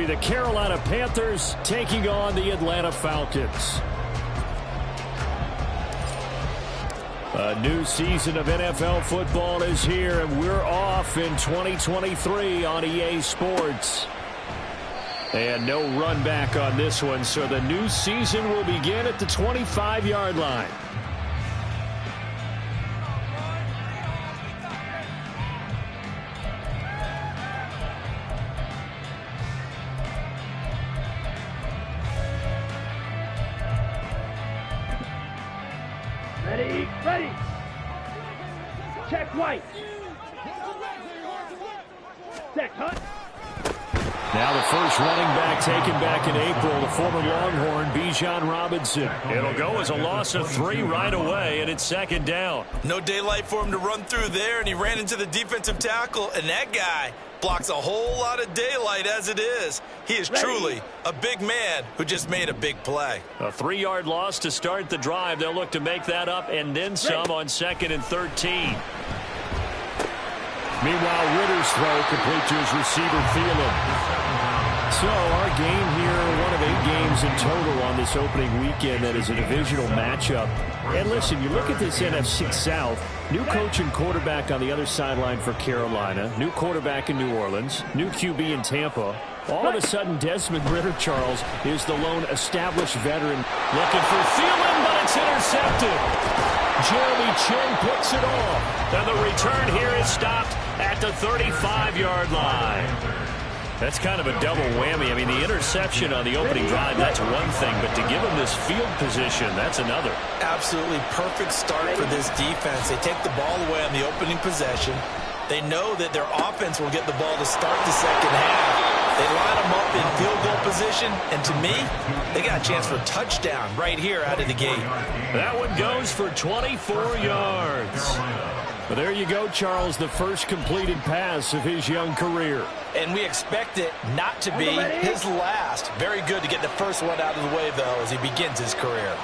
be the Carolina Panthers taking on the Atlanta Falcons. A new season of NFL football is here, and we're off in 2023 on EA Sports. And no run back on this one, so the new season will begin at the 25-yard line. Ready. Check white. Set cut. Now the first running back taken back in April, the former Longhorn, Bijan Robinson. It'll go as a loss of 3 right away, and it's second down. No daylight for him to run through there, and he ran into the defensive tackle, and that guy blocks a whole lot of daylight as it is. He is truly a big man who just made a big play. A 3-yard loss to start the drive. They'll look to make that up and then some on 2nd and 13. Meanwhile, Ritter's throw complete to his receiver, Thielen. So our game here, one of 8 games in total on this opening weekend that is a divisional matchup. And listen, you look at this NFC South, new coach and quarterback on the other sideline for Carolina, new quarterback in New Orleans, new QB in Tampa. All of a sudden, Desmond Ridder, Charles, is the lone established veteran. Looking for Thielen, but it's intercepted. Jeremy Chin picks it off. And the return here is stopped at the 35-yard line. That's kind of a double whammy. I mean, the interception on the opening drive, that's one thing, but to give him this field position, that's another. Absolutely perfect start for this defense. They take the ball away on the opening possession. They know that their offense will get the ball to start the second half. They line them up in field goal position, and to me, they got a chance for a touchdown right here out of the gate. That one goes for 24 yards. Well, there you go, Charles, the first completed pass of his young career. And we expect it not to be his last. Very good to get the first one out of the way, though, as he begins his career.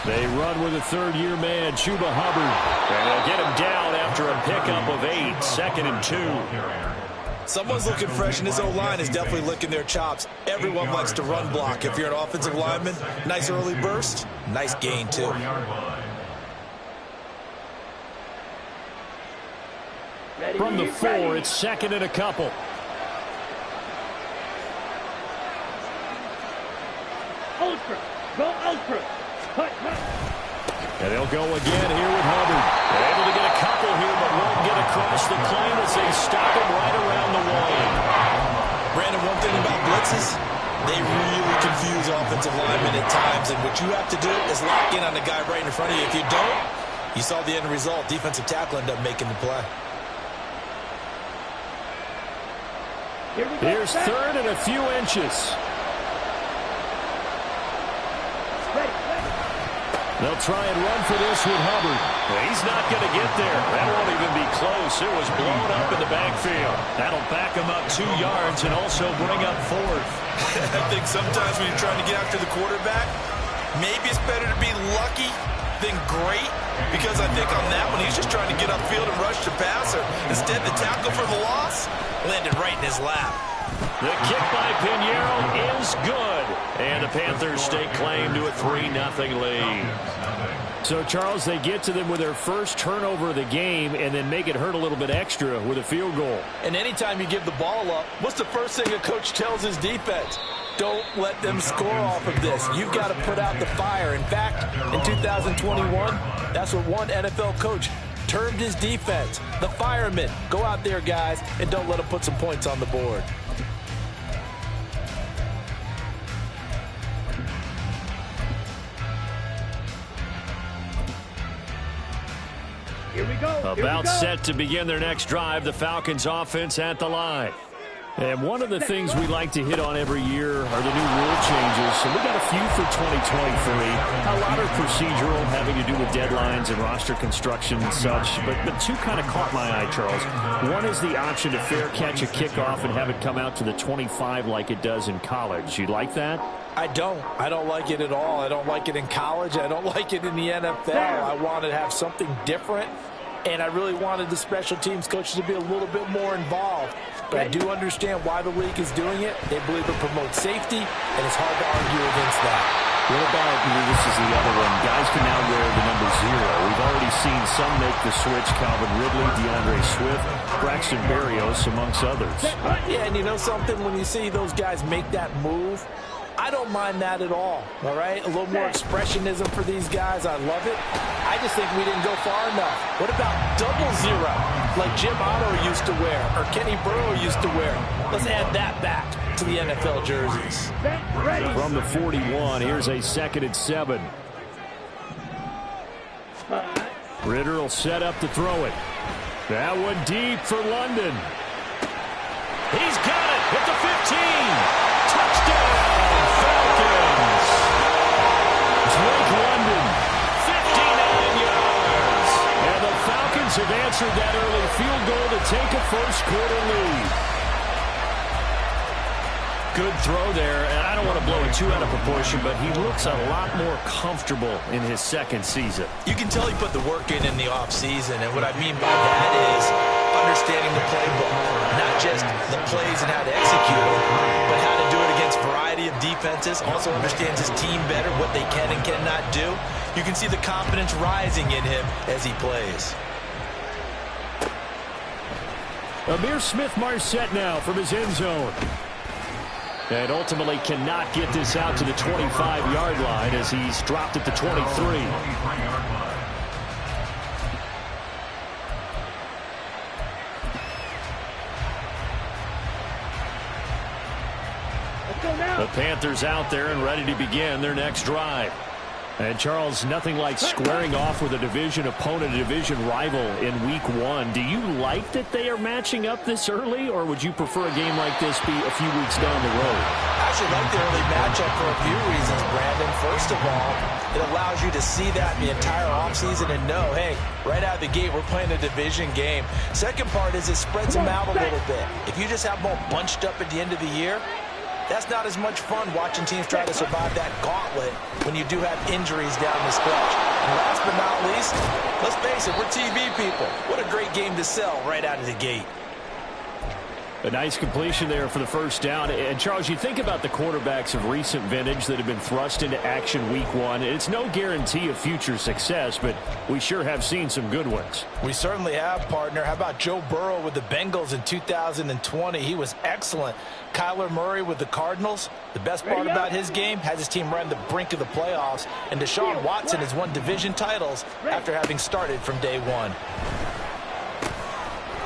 They run with a third-year man, Chuba Hubbard. And they'll get him down after a pickup of 8, 2nd and 2. Someone's looking fresh, and his O-line is definitely licking their chops. Everyone likes to run block. If you're an offensive lineman, nice early burst, nice gain, too. From the 4, it's 2nd and a couple. Ultra. Go ultra. Cut. And they'll go again here with Hubbard. They're able to get a couple here, but won't get across the claim as they stop him right around the wall. Brandon, one thing about blitzes, they really confuse offensive linemen at times, and what you have to do is lock in on the guy right in front of you. If you don't, you saw the end result. Defensive tackle ended up making the play. Here's 3rd and a few inches. They'll try and run for this with Hubbard. He's not going to get there. That won't even be close. It was blown up in the backfield. That'll back him up 2 yards and also bring up 4th. I think sometimes when you're trying to get after the quarterback, maybe it's better to be lucky than great, because I think on that one he's just trying to get upfield and rush the passer. Instead, the tackle for the loss landed right in his lap. The kick by Pinheiro is good, and the Panthers stake claim to a 3-0 lead. So, Charles, they get to them with their first turnover of the game and then make it hurt a little bit extra with a field goal. And anytime you give the ball up, what's the first thing a coach tells his defense? Don't let them score off of this. You've got to put out the fire. In fact, in 2021, that's what one NFL coach termed his defense. The firemen. Go out there, guys, and don't let them put some points on the board. Here we go. About set to begin their next drive, the Falcons offense at the line. And one of the things we like to hit on every year are the new rule changes. So we got a few for 2023. A lot are procedural, having to do with deadlines and roster construction and such. But 2 kind of caught my eye, Charles. One is the option to fair catch a kickoff and have it come out to the 25 like it does in college. You like that? I don't like it at all. I don't like it in college. I don't like it in the NFL. I want to have something different. and I really wanted the special teams coaches to be a little bit more involved. But I do understand why the league is doing it. They believe it promotes safety, and it's hard to argue against that. What about, this is the other one, guys can now wear the number 0. We've already seen some make the switch, Calvin Ridley, DeAndre Swift, Braxton Berrios, amongst others. Yeah, and you know something? When you see those guys make that move, I don't mind that at all right? A little more expressionism for these guys. I love it. I just think we didn't go far enough. What about double 0, like Jim Otto used to wear or Kenny Burrow used to wear? Let's add that back to the NFL jerseys. From the 41, here's a 2nd and 7. Ritter will set up to throw it. That one deep for London. He's got it at the 15. Touchdown, Falcons. Drake London, 59 yards. And the Falcons have answered that early field goal to take a first-quarter lead. Good throw there, and I don't want to blow it too out of proportion, but he looks a lot more comfortable in his 2nd season. You can tell he put the work in the offseason, and what I mean by that is understanding the playbook, not just the plays and how to execute them, but how to do it against a variety of defenses. Also understands his team better, what they can and cannot do. You can see the confidence rising in him as he plays. Amir Smith-Marset now from his end zone. And ultimately cannot get this out to the 25-yard line as he's dropped at the 23. The Panthers out there and ready to begin their next drive. And, Charles, nothing like squaring off with a division opponent, a division rival in Week 1. Do you like that they are matching up this early, or would you prefer a game like this be a few weeks down the road? I actually like the early matchup for a few reasons, Brandon. First of all, it allows you to see that the entire offseason and know, hey, right out of the gate, we're playing a division game. Second part is it spreads them out a little bit. If you just have them all bunched up at the end of the year, that's not as much fun watching teams try to survive that gauntlet when you do have injuries down the stretch. And last but not least, let's face it, we're TV people. What a great game to sell right out of the gate. A nice completion there for the first down. And, Charles, you think about the quarterbacks of recent vintage that have been thrust into action Week 1. It's no guarantee of future success, but we sure have seen some good ones. We certainly have, partner. How about Joe Burrow with the Bengals in 2020? He was excellent. Kyler Murray with the Cardinals. The best part about his game has his team right on the brink of the playoffs. And Deshaun Watson has won division titles after having started from day 1.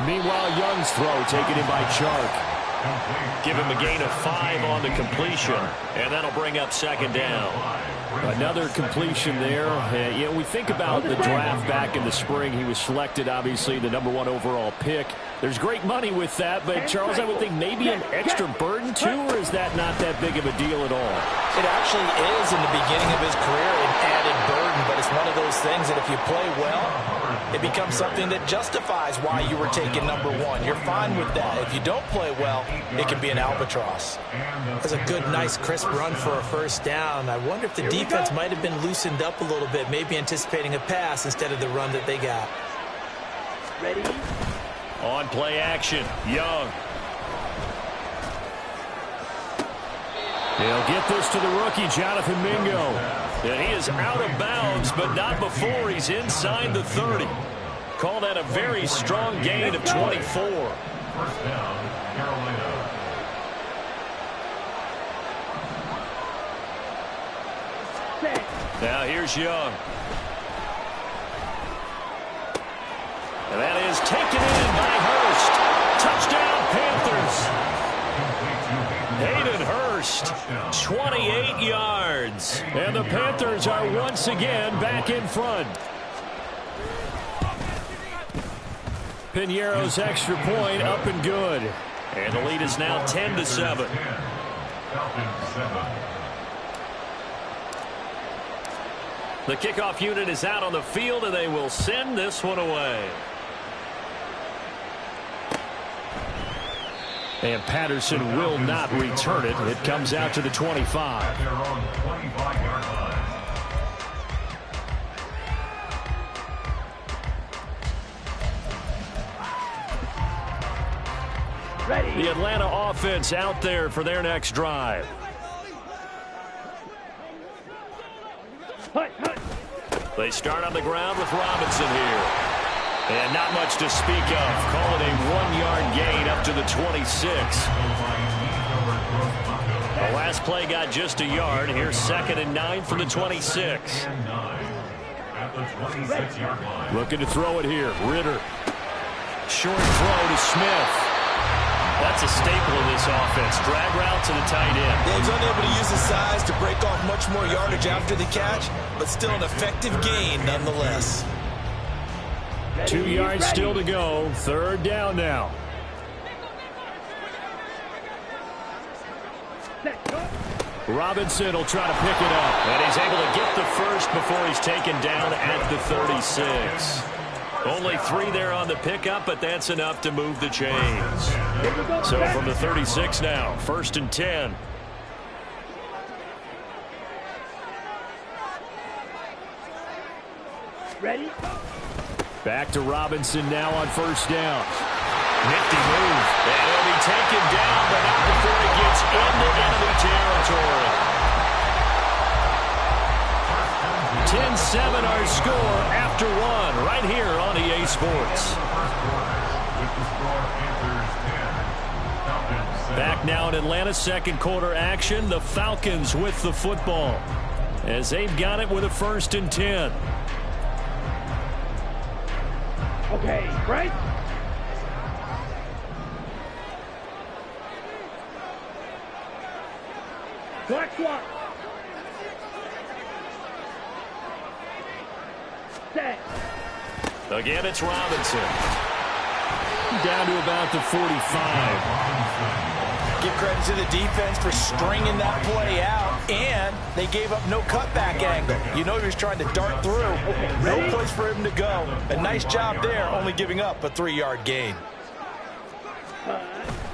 Meanwhile, Young's throw taken in by Chark. Give him a gain of 5 on the completion, and that'll bring up 2nd down. Another completion there. You know, we think about the draft back in the spring. He was selected, obviously, the #1 overall pick. There's great money with that, but, Charles, I would think maybe an extra burden, too, or is that not that big of a deal at all? It actually is in the beginning of his career, an added burden, but it's one of those things that if you play well, it becomes something that justifies why you were taken #1. You're fine with that. If you don't play well, it can be an albatross. That's a good, nice, crisp run for a first down. I wonder if the defense might have been loosened up a little bit, maybe anticipating a pass instead of the run that they got. Ready? On play action, Young. He'll get this to the rookie, Jonathan Mingo. And he is out of bounds, but not before he's inside the 30. Call that a very strong gain of 24. First down, Carolina. Now here's Young. And that is taken in by Hurst. Touchdown, Panthers. Hayden Hurst, 28 yards. And the Panthers are once again back in front. Piñeiro's extra point up and good. And the lead is now 10-7. The kickoff unit is out on the field, and they will send this one away. And Patterson will not return it. It comes out to the 25. Their own 25-yard line. The Atlanta offense out there for their next drive. They start on the ground with Robinson here. And not much to speak of. Call it a 1-yard gain up to the 26. The last play got just a yard. Here's 2nd and 9 from the 26. Looking to throw it here. Ritter. Short throw to Smith. That's a staple of this offense. Drag route to the tight end. Yeah, he's unable to use his size to break off much more yardage after the catch, but still an effective gain nonetheless. 2 yards still to go. 3rd down now. Robinson will try to pick it up. And he's able to get the first before he's taken down at the 36. Only 3 there on the pickup, but that's enough to move the chains. So from the 36 now, 1st and 10. Ready? Back to Robinson now on 1st down. Nifty move. And he'll be taken down, but not before he gets into enemy territory. 10-7 our score after 1 right here on EA Sports. Back now in Atlanta, 2nd quarter action. The Falcons with the football as they've got it with a 1st and 10. Okay, right? Black swat. Set. Again, it's Robinson. Down to about the 45. Give credit to the defense for stringing that play out, and they gave up no cutback angle. You know he was trying to dart through. No place for him to go. A nice job there, only giving up a 3-yard gain.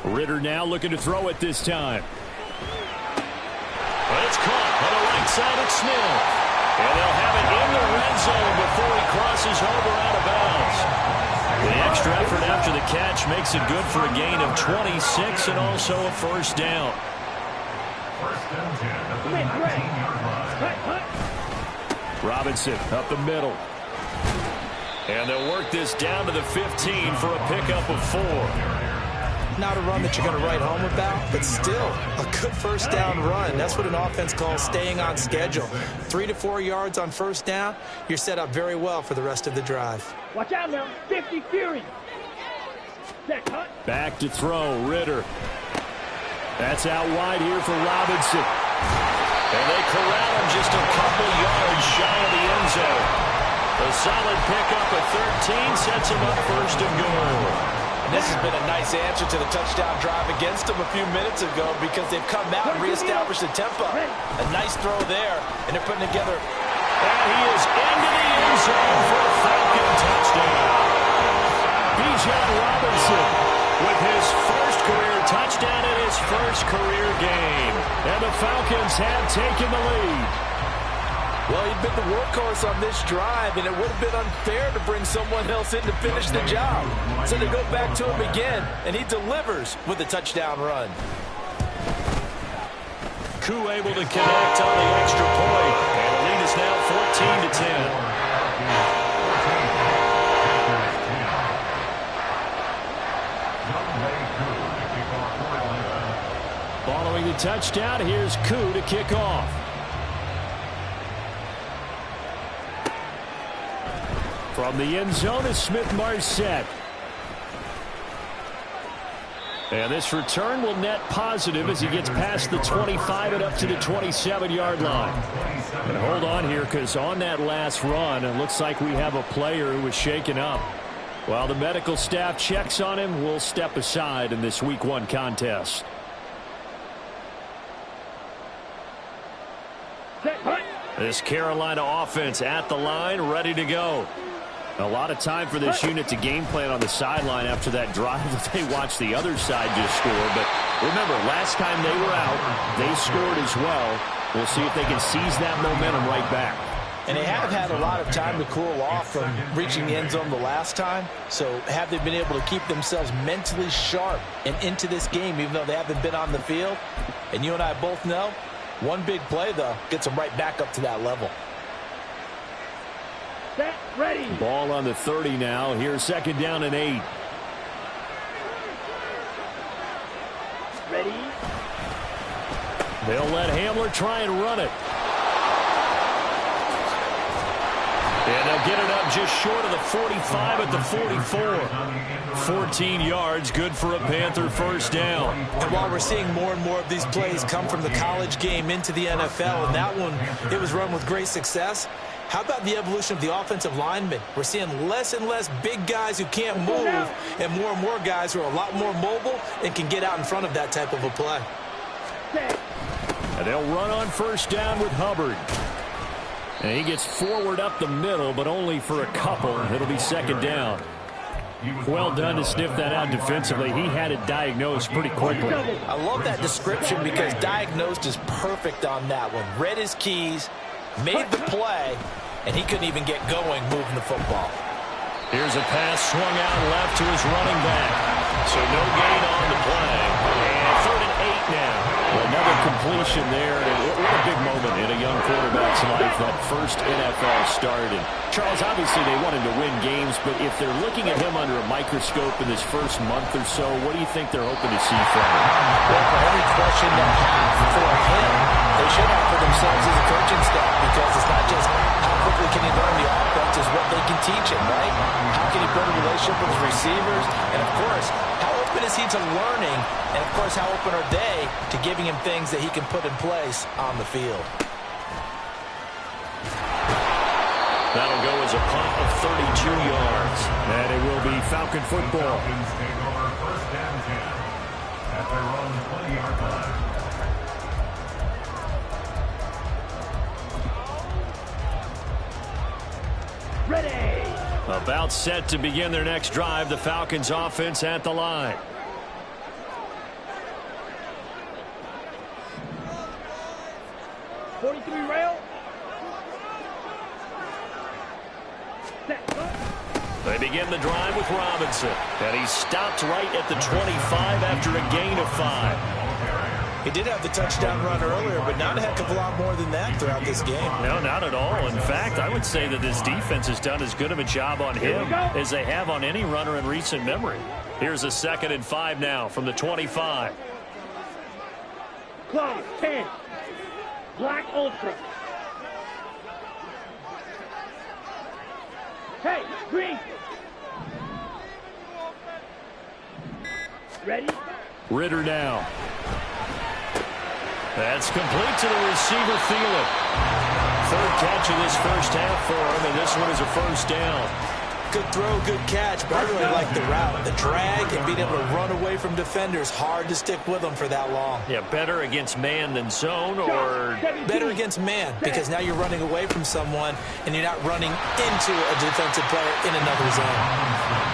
Ritter now looking to throw it this time. But it's caught on the right side at Smith. And they'll have it in the red zone before he crosses over out of bounds. The extra effort after the catch makes it good for a gain of 26 and also a 1st down. Robinson up the middle. And they'll work this down to the 15 for a pickup of 4. Not a run that you're going to write home about, but still a good 1st down run. That's what an offense calls staying on schedule. 3 to 4 yards on 1st down. You're set up very well for the rest of the drive. Watch out now. 50 Fury. Set, cut. Back to throw. Ritter. That's out wide here for Robinson. And they corral him just a couple yards shy of the end zone. A solid pickup at 13 sets him up 1st and goal. And this has been a nice answer to the touchdown drive against them a few minutes ago because they've come out and reestablished the tempo. A nice throw there, and they're putting together. And he is into the end zone for a Falcon touchdown. Bijan Robinson with his 1st career touchdown and his 1st career game. And the Falcons have taken the lead. Well, he'd been the workhorse on this drive, and it would have been unfair to bring someone else in to finish the job. So they go back to him again, and he delivers with a touchdown run. Koo able to connect on the extra point, and the lead is now 14 to 10. Following the touchdown, here's Koo to kick off. From the end zone is Smith-Marset. And this return will net positive as he gets past the 25 and up to the 27-yard line. And hold on here, because on that last run, it looks like we have a player who was shaken up. While the medical staff checks on him, we'll step aside in this Week 1 contest. This Carolina offense at the line, ready to go. A lot of time for this unit to game plan on the sideline after that drive that they watched the other side just score. But remember, last time they were out, they scored as well. We'll see if they can seize that momentum right back. And they have had a lot of time to cool off from reaching the end zone the last time. So have they been able to keep themselves mentally sharp and into this game, even though they haven't been on the field? And you and I both know, one big play, though, gets them right back up to that level. Set, ready. Ball on the 30 now. Here's 2nd down and 8. Ready. They'll let Hamler try and run it. And they'll get it up just short of the 45 at the 44. 14 yards, good for a Panther first down. And while we're seeing more and more of these plays come from the college game into the NFL, and that one, it was run with great success, how about the evolution of the offensive linemen? We're seeing less and less big guys who can't move and more guys who are a lot more mobile and can get out in front of that type of a play. And they'll run on first down with Hubbard. And he gets forward up the middle, but only for a couple. It'll be 2nd down. Well done to sniff that out defensively. He had it diagnosed pretty quickly. I love that description because diagnosed is perfect on that one. Read his keys, made the play, and he couldn't even get going moving the football. Here's a pass swung out left to his running back. So no gain on the play. And 3rd and 8 now. Another completion there. What a big moment in a young quarterback's life, that first NFL start. And Charles, obviously they want him to win games, but if they're looking at him under a microscope in this first month or so, what do you think they're hoping to see from him? Well, for every question they have for him, they should have for themselves as a coaching staff, because it's not just how quickly can he learn the offense, it's what they can teach him, right? How can he build a relationship with his receivers? And, of course, how open is he to learning? And, of course, how open are they to giving him things that he can put in place on the field? That'll go as a punt of 32 yards. And it will be Falcon football. Falcons take over 1st and 10 at their own 20-yard line. Ready. About set to begin their next drive. The Falcons offense at the line. .43 rail. They begin the drive with Robinson. And he stopped right at the 25 after a gain of 5. He did have the touchdown run earlier, but not a heck of a lot more than that throughout this game. No, not at all. In fact, I would say that this defense has done as good of a job on him as they have on any runner in recent memory. Here's a 2nd and 5 now from the 25. Clock 10. Black Ultra. Hey, green. Ready? Ritter now. That's complete to the receiver, Thielen. 3rd catch of this first half for him, and this one is a first down. Good throw, good catch, but I really like the route. The drag and being able to run away from defenders. Hard to stick with them for that long. Yeah, better against man than zone, or better against man, because now you're running away from someone and you're not running into a defensive player in another zone.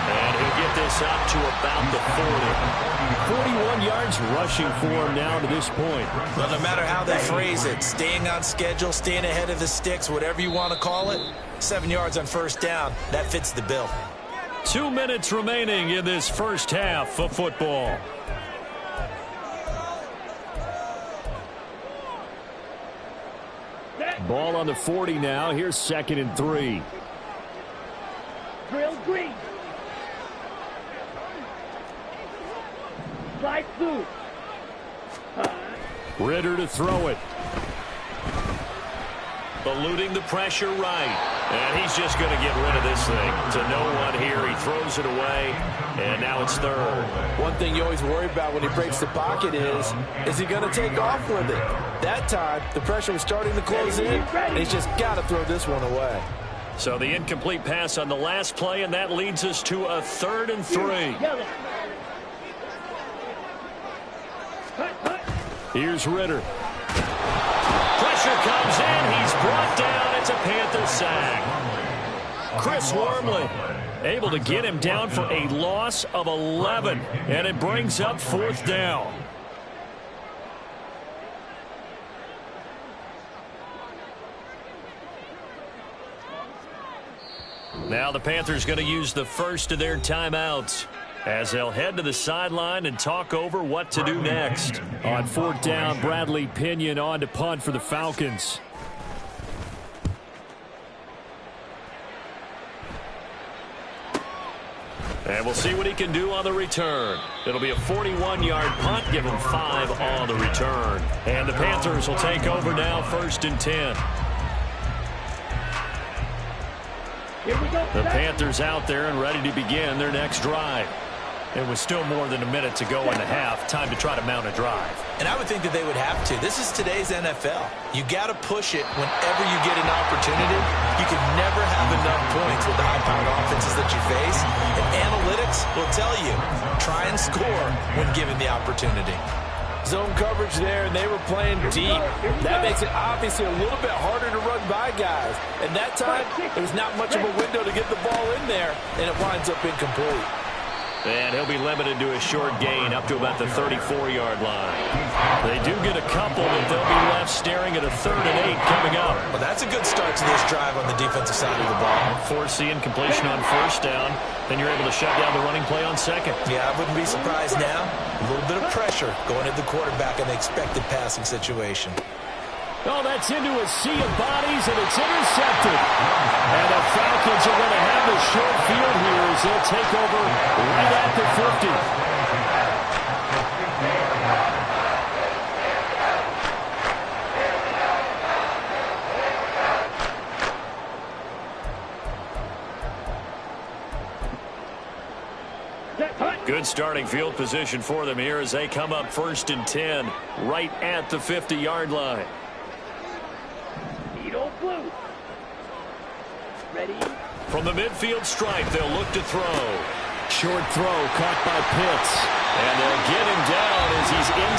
And he'll get this up to about the 40. 41 yards rushing for him now to this point. But no matter how they phrase it, staying on schedule, staying ahead of the sticks, whatever you want to call it, 7 yards on first down, that fits the bill. 2 minutes remaining in this first half of football. Ball on the 40 now. Here's 2nd and 3. Drill green. Slide through. Ritter to throw it. Eluding the pressure right. And he's just going to get rid of this thing to no one here. He throws it away, and now it's 3rd. One thing you always worry about when he breaks the pocket is he going to take off with it? That time, the pressure was starting to close in, and he's just got to throw this one away. So the incomplete pass on the last play, and that leads us to a 3rd and 3. Here's Ritter. Pressure comes in. He's brought down. It's a Panther sack. Chris Wormley able to get him down for a loss of 11. And it brings up 4th down. Now the Panthers going to use the first of their timeouts as they'll head to the sideline and talk over what to do next. On 4th down, Bradley Pinion on to punt for the Falcons. And we'll see what he can do on the return. It'll be a 41-yard punt, give him 5 on the return. And the Panthers will take over now, 1st and 10. Here we go. The Panthers out there and ready to begin their next drive. It was still more than a minute to go in the half. Time to try to mount a drive. And I would think that they would have to. This is today's NFL. You got to push it whenever you get an opportunity. You can never have enough points with the high-powered offenses that you face. And analytics will tell you, try and score when given the opportunity. Zone coverage there, and they were playing deep. That makes it obviously a little bit harder to run by guys. And that time, there was not much of a window to get the ball in there, and it winds up incomplete. And he'll be limited to a short gain up to about the 34-yard line. They do get a couple, but they'll be left staring at a 3rd and 8 coming up. Well, that's a good start to this drive on the defensive side of the ball. Forcing completion on 1st down. Then you're able to shut down the running play on 2nd. Yeah, I wouldn't be surprised now. A little bit of pressure going at the quarterback in the expected passing situation. Oh, that's into a sea of bodies, and it's intercepted. And the Falcons are going to have a short field here as they'll take over right at the 50. Good starting field position for them here as they come up 1st and 10 right at the 50-yard line. Blue. Ready? From the midfield stripe, they'll look to throw. Short throw caught by Pitts. And they'll get him down as he's